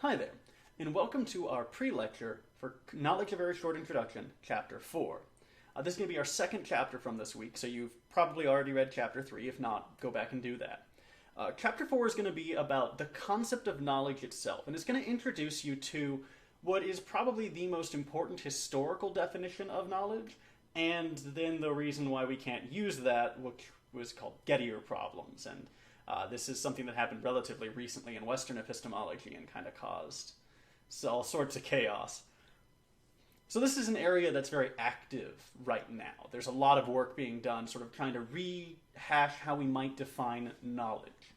Hi there, and welcome to our pre-lecture for Knowledge: A Very Short Introduction, Chapter 4. This is going to be our second chapter from this week, so you've probably already read Chapter 3. If not, go back and do that. Chapter 4 is going to be about the concept of knowledge itself, and it's going to introduce you to what is probably the most important historical definition of knowledge, and then the reason why we can't use that, which was called Gettier problems. And this is something that happened relatively recently in Western epistemology and kind of caused all sorts of chaos. So this is an area that's very active right now. There's a lot of work being done sort of trying to rehash how we might define knowledge.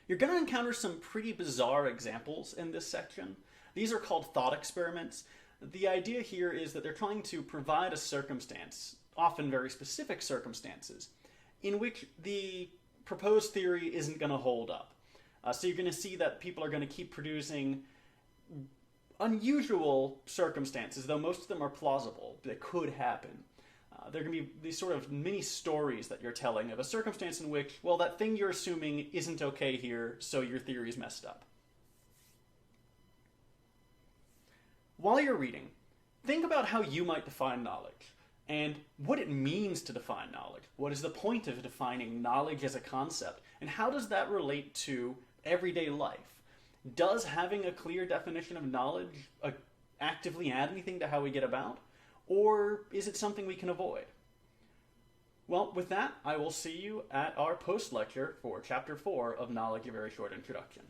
You're going to encounter some pretty bizarre examples in this section. These are called thought experiments. The idea here is that they're trying to provide a circumstance, often very specific circumstances, in which the proposed theory isn't going to hold up. So you're going to see that people are going to keep producing unusual circumstances, though most of them are plausible, that could happen. There are going to be these sort of mini stories that you're telling of a circumstance in which, well, that thing you're assuming isn't okay here, so your theory's messed up. While you're reading, think about how you might define knowledge, and what it means to define knowledge. What is the point of defining knowledge as a concept, and how does that relate to everyday life? Does having a clear definition of knowledge actively add anything to how we get about? Or is it something we can avoid? Well, with that, I will see you at our post-lecture for Chapter 4 of Knowledge: A Very Short Introduction.